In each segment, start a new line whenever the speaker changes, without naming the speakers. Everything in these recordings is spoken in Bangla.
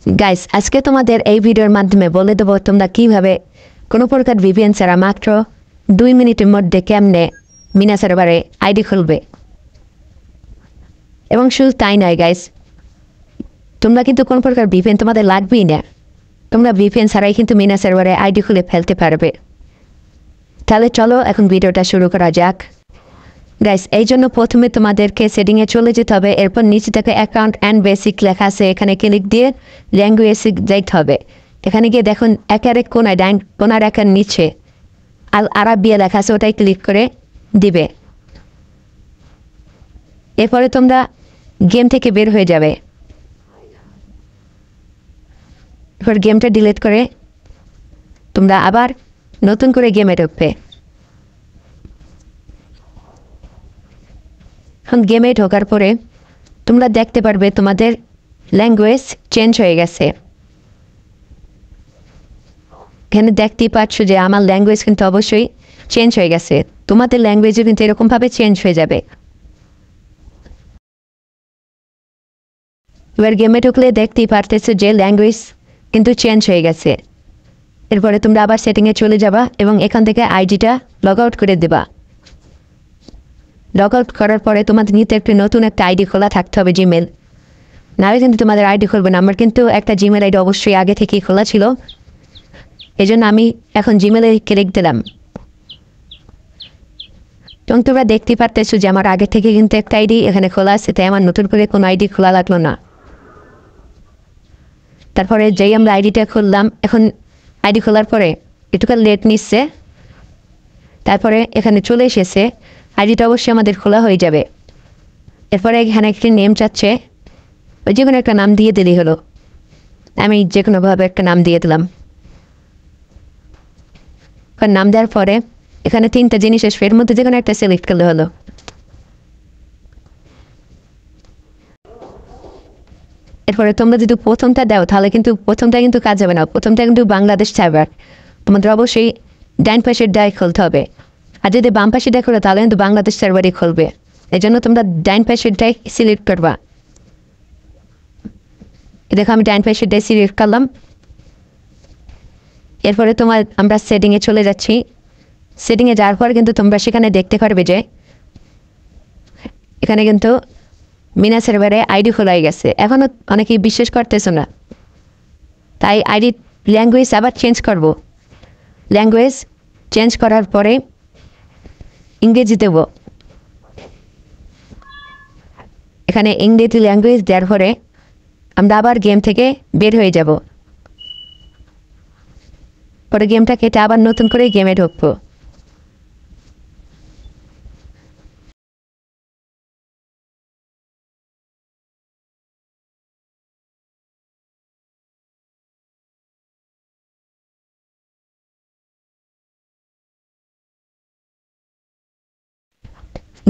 গাইস, আজকে তোমাদের এই ভিডিওর মাধ্যমে বলে দেবো তোমরা কিভাবে কোনো প্রকার ভিপিএন ছাড়া মাত্র 2 মিনিটের মধ্যে কেমনে মিনা সার্ভারে আইডি খুলবে। এবং শুধু তাই নয় গাইস, তোমরা কিন্তু কোনো প্রকার ভিপিএন তোমাদের লাগবেই না, তোমরা ভিপিএন ছাড়াই কিন্তু মিনা সার্ভারে আইডি খুলে ফেলতে পারবে। তাহলে চলো এখন ভিডিওটা শুরু করা যাক। গাইস, এই জন্য প্রথমে তোমাদেরকে সেটিংয়ে চলে যেতে হবে। এরপর নিচে থেকে অ্যাকাউন্ট অ্যান্ড বেসিক লেখা আছে, এখানে ক্লিক দিয়ে ল্যাঙ্গুয়েজ দেখতে হবে। এখানে গিয়ে দেখুন একের কোনায় ডাইন কোনার একের নিচে আল আরাবিয়া লেখা আছে, ওটাই ক্লিক করে দিবে। এরপরে তোমরা গেম থেকে বের হয়ে যাবে। এরপর গেমটা ডিলিট করে তোমরা আবার নতুন করে গেমে ঢুকবে। এখন গেমে ঢোকার পরে তোমরা দেখতে পারবে তোমাদের ল্যাঙ্গুয়েজ চেঞ্জ হয়ে গেছে। এখানে দেখতেই পাচ্ছ যে আমার ল্যাঙ্গুয়েজ কিন্তু অবশ্যই চেঞ্জ হয়ে গেছে, তোমাদের ল্যাঙ্গুয়েজও কিন্তু এরকমভাবে চেঞ্জ হয়ে যাবে। এবার গেমে ঢুকলে দেখতেই পারতেছো যে ল্যাঙ্গুয়েজ কিন্তু চেঞ্জ হয়ে গেছে। এরপরে তোমরা আবার সেটিংয়ে চলে যাবা এবং এখান থেকে আইডিটা লগ আউট করে দেবা। লগ আউট করার পরে তোমাদের নিতে একটি নতুন একটা আইডি খোলা থাকতে হবে, জিমেল। নাহলে কিন্তু তোমাদের আইডি খুলবে না। আমার কিন্তু একটা জিমেল আইডি অবশ্যই আগে থেকেই খোলা ছিল, এই জন্য আমি এখন জিমেলে ক্লিক দিলাম। এবং তোমরা দেখতে পারতেছো যে আমার আগে থেকে কিন্তু একটা আইডি এখানে খোলা আছে, তাই আমার নতুন করে কোনো আইডি খোলা লাগলো না। তারপরে যেই আমরা আইডিটা খুললাম, এখন আইডি খোলার পরে একটুখানি লেট নিচ্ছে, তারপরে এখানে চলে এসেছে। আইডিটা অবশ্যই আমাদের খোলা হয়ে যাবে। এরপরে এখানে একটি নেম চাচ্ছে, ওই যে কোনো একটা নাম দিয়ে দিলেই হলো। আমি যে কোনোভাবে একটা নাম দিয়ে দিলাম। নাম দেওয়ার পরে এখানে 3টা জিনিস আসবে, এর মধ্যে যে কোনো একটা সিলেক্ট করলে হলো। এরপরে তোমরা যদি প্রথমটা দাও তাহলে কিন্তু প্রথমটা কিন্তু কাজ হবে না, প্রথমটা কিন্তু বাংলাদেশ সার্ভার, তোমাদের অবশ্যই ডাইন পাশের ডাই খুলতে হবে। আর যদি বাম পাশে ডাই করো তাহলে কিন্তু বাংলাদেশ সার্ভারই খুলবে, এই জন্য তোমরা ডাইন পাশের ডাই সিলেক্ট করবা। দেখো আমি ডাইন পাশের ডাই সিলেক্ট করলাম। এরপরে আমরা সেটিংয়ে চলে যাচ্ছি। সেটিংয়ে যাওয়ার পর কিন্তু তোমরা সেখানে দেখতে পারবে যে এখানে কিন্তু মিনা সার্ভারে আইডি খোলা হয়ে গেছে। এখনও অনেকেই বিশ্বাস করতেছো না, তাই আইডি ল্যাঙ্গুয়েজ আবার চেঞ্জ করব। ল্যাঙ্গুয়েজ চেঞ্জ করার পরে ইংরেজি দেব। এখানে ইংরেজি ল্যাঙ্গুয়েজ দেওয়ার পরে আমরা আবার গেম থেকে বের হয়ে যাব। পরে গেমটা কেটে আবার নতুন করে গেমে ঢুকবো।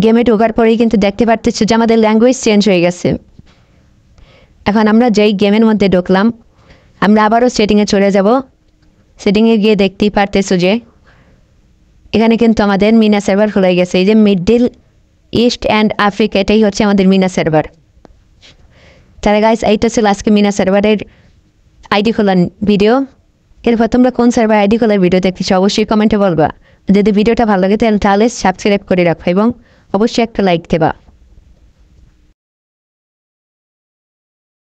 গেমে ঢোকার পরেই কিন্তু দেখতে পারতেছো যে আমাদের ল্যাঙ্গুয়েজ চেঞ্জ হয়ে গেছে। এখন আমরা যেই গেমের মধ্যে ঢুকলাম, আমরা আবারও সেটিংয়ে চলে যাব। সেটিংয়ে গিয়ে দেখতেই পারতেছো যে এখানে কিন্তু আমাদের মিনা সার্ভার খোলা গেছে। এই যে মিডল ইস্ট অ্যান্ড আফ্রিকা, এটাই হচ্ছে আমাদের মিনা সার্ভার। তাহলে গাইস, এইটা ছিল আজকে মিনা সার্ভারের আইডি খোলার ভিডিও। এরপর তোমরা কোন সার্ভার আইডি খোলার ভিডিও দেখতেছো অবশ্যই কমেন্টে বলবা। যদি ভিডিওটা ভালো লাগে তাহলে সাবস্ক্রাইব করে রাখো এবং অবশ্যই একটা লাইক দেবা।